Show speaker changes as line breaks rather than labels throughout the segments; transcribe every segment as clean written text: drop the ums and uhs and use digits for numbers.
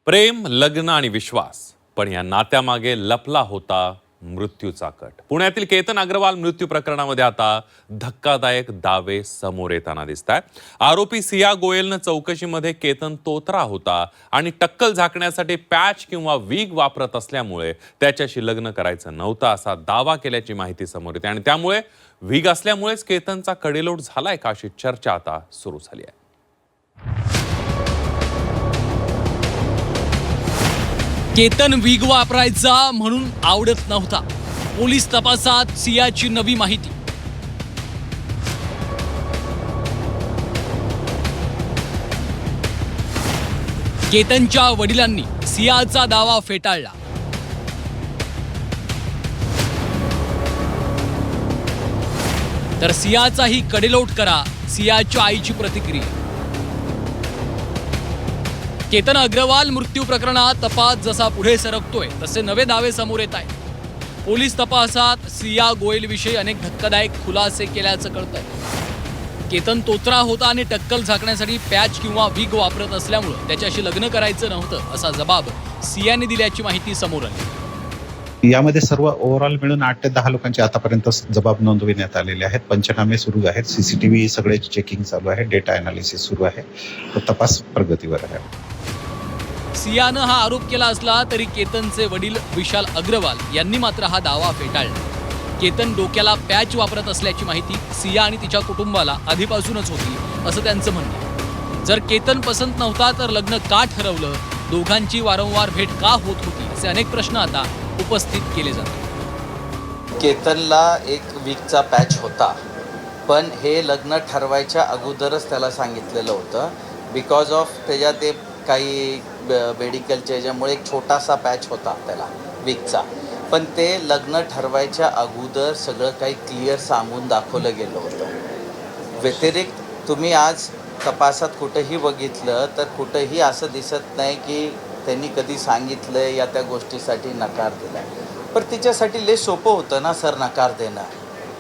प्रेम, लग्न आणि विश्वास, पण या नात्यामागे लपला होता मृत्यूचा कट. पुण्यातील केतन अग्रवाल मृत्यू प्रकरणामध्ये आता धक्कादायक दावे समोर येताना दिसतात. आरोपी सिया गोयलनं चौकशीमध्ये केतन तोतरा होता आणि टक्कल झाकण्यासाठी पॅच किंवा वीग वापरत असल्यामुळे त्याच्याशी लग्न करायचं नव्हतं असा दावा केल्याची माहिती समोर येते आणि त्यामुळे वीग असल्यामुळेच केतनचा कडेलोट झालाय का अशी चर्चा आता सुरू झाली आहे.
केतन वीग वापरायचा म्हणून आवडत नव्हता. पोलीस तपासात सियाची नवी माहिती. केतनच्या वडिलांनी सियाचा दावा फेटाळला. तर सियाचाही कडेलोट करा, सियाच्या आईची प्रतिक्रिया. केतन अग्रवाल मृत्यू प्रकरणात तपास जसा पुढे सरकतोय तसे नवे दावे समोर येत आहेत. पोलीस तपासात सिया गोयल विषयी अनेक धक्कादायक खुलासे केल्याचं कळतंय. केतन तोतरा होता आणि टक्कल झाकण्यासाठी पॅच किंवा वीग वापरत असल्यामुळे त्याच्याशी लग्न करायचं नव्हतं असा जबाब सियाने दिल्याची माहिती समोर आली.
यामध्ये सर्व ओव्हरऑल मिळून 8 ते 10 लोकांचे आतापर्यंत जबाब नोंदविण्यात आलेले आहेत. पंचनामे सुरू आहेत. सीसीटीव्ही सगळे चेकिंग चालू आहे. डेटा अनालिसिस सुरू आहे. तपास प्रगतीवर आहे.
सियानं हा आरोप केला असला तरी केतनचे वडील विशाल अग्रवाल यांनी मात्र हा दावा फेटाळला. केतन डोक्याला पॅच वापरत असल्याची माहिती सिया आणि तिच्या कुटुंबाला आधीपासूनच होती असं त्यांचं म्हणणं. जर केतन पसंत नव्हता तर लग्न का ठरवलं, दोघांची वारंवार भेट का होत होती असे अनेक प्रश्न आता उपस्थित केले जातात.
केतनला एक वीकचा पॅच होता, पण हे लग्न ठरवायच्या अगोदरच त्याला सांगितलेलं होतं. बिकॉज ऑफ त्याच्या ते काही मेडिकलच्या याच्यामुळे एक छोटासा पॅच होता त्याला वीकचा, पण ते लग्न ठरवायच्या अगोदर सगळं काही क्लिअर सांगून दाखवलं गेलं होतं. व्यतिरिक्त तुम्ही आज तपासात कुठंही बघितलं तर कुठंही असं दिसत नाही की त्यांनी कधी सांगितलं या त्या गोष्टीसाठी नकार दिला. पण तिच्यासाठी लय सोपं होतं ना सर नकार देणं.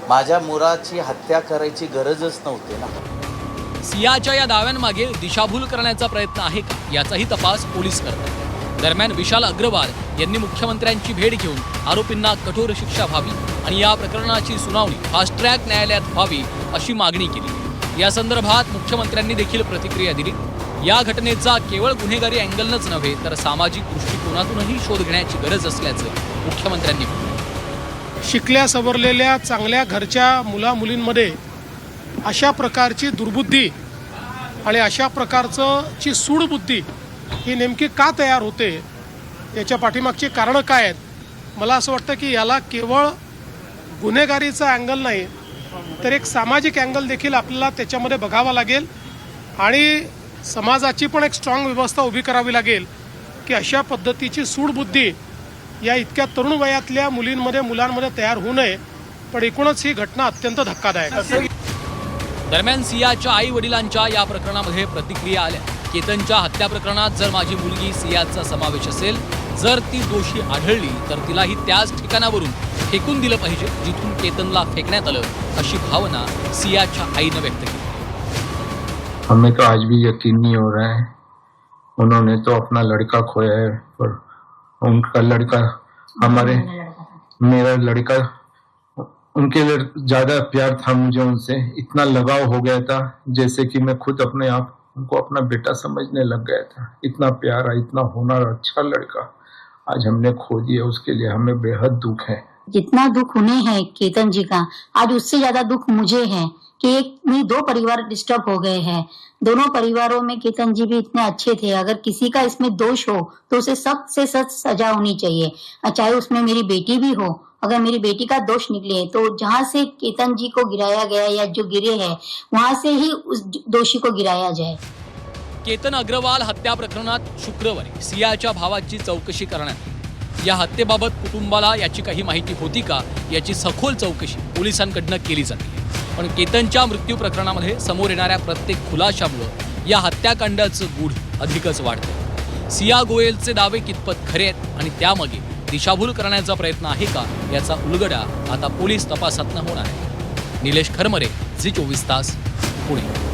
माझ्या मुलाची हत्या करायची गरजच नव्हती ना.
सियाच्या या दाव्यांमागे दिशाभूल करण्याचा प्रयत्न आहे का याचाही तपास पोलीस करतात. दरम्यान विशाल अग्रवाल यांनी मुख्यमंत्र्यांची भेट घेऊन आरोपींना कठोर शिक्षा व्हावी आणि या प्रकरणाची सुनावणी फास्ट ट्रॅक न्यायालयात व्हावी अशी मागणी केली. या संदर्भात मुख्यमंत्र्यांनी देखील प्रतिक्रिया दिली. या घटनेचा केवळ गुन्हेगारी अँगलनच नव्हे तर सामाजिक दृष्टिकोनातूनही शोध घेण्याची गरज असल्याचं मुख्यमंत्र्यांनी म्हटलं.
शिकल्या सवरलेल्या चांगल्या घरच्या मुलामुलींमध्ये अशा प्रकारची दुर्बुद्धी आणि अशा प्रकारची सूडबुद्धी ही नेमकी का तयार होते, याच्या पाठीमागची कारणं काय आहेत. मला असं वाटतं की याला केवळ गुन्हेगारीचा अँगल नाही तर एक सामाजिक अँगल देखील आपल्याला त्याच्यामध्ये बघावा लागेल आणि समाजाची पण एक स्ट्रॉंग व्यवस्था उभी करावी लागेल की अशा पद्धतीची सूडबुद्धी या इतक्या तरुण वयातल्या मुलांमध्ये तयार होऊ नये. पण एकूणच ही घटना अत्यंत धक्कादायक आहे.
दरम्यान सियाच्या आई वडिलांच्या या प्रकरणामध्ये प्रतिक्रिया आल्या. केतनच्या हत्या प्रकरणात जर माझी मुलगी सियाचा समावेश असेल, जर ती दोषी आढळली तर तिलाही त्याच ठिकाणावरून फेकून दिलं पाहिजे जिथून केतनला फेकण्यात आलं अशी भावना सियाच्या आईनं व्यक्त केली.
हमें तो आज भी यकीन नहीं हो रहा है. उन्होंने तो अपना लड़का खोया है पर उनका लड़का मेरा लड़का उनके लिए ज्यादा प्यार था. मुझे उनसे इतना लगाव हो गया था जैसे कि मैं खुद अपने आप उनको अपना बेटा समझने लग गया था. इतना प्यारा, इतना होनहार, अच्छा लड़का आज हमने खो दिया. उसके लिए हमें बेहद दुख है.
जितना दुख उन्हें है केतन जी का, आज उससे ज्यादा दुख मुझे है कि एक नहीं 2 परिवार डिस्टर्ब हो गए हैं. दोनों परिवारों में केतन जी भी इतने अच्छे थे. अगर किसी का इसमें दोष हो तो उसे सख्त से सख्त सजा होनी चाहिए. चाहे उसमें मेरी बेटी भी हो, अगर मेरी बेटी का दोष निकले तो जहाँ से केतन जी को गिराया गया या जो गिरे हैं वहां से ही उस दोषी को गिराया जाए.
केतन अग्रवाल हत्या प्रकरणात शुक्रवारी सियाच्या भावाची चौकशी करण्यात आली. या हत्येबाबत कुटुंबाला याची काही माहिती होती का याची सखोल चौकशी पोलिसांकडनं केली जाते. पण केतनच्या मृत्यू प्रकरणामध्ये समोर येणाऱ्या प्रत्येक खुलाशामुळे या हत्याकांडाचं गूढ अधिकच वाढतं. सिया गोयलचे दावे कितपत खरे आहेत आणि त्यामागे दिशाभूल करण्याचा प्रयत्न आहे का याचा उलगडा आता पोलीस तपासातनं होणार आहे. निलेश खरमरे, झी 24 तास, पुणे.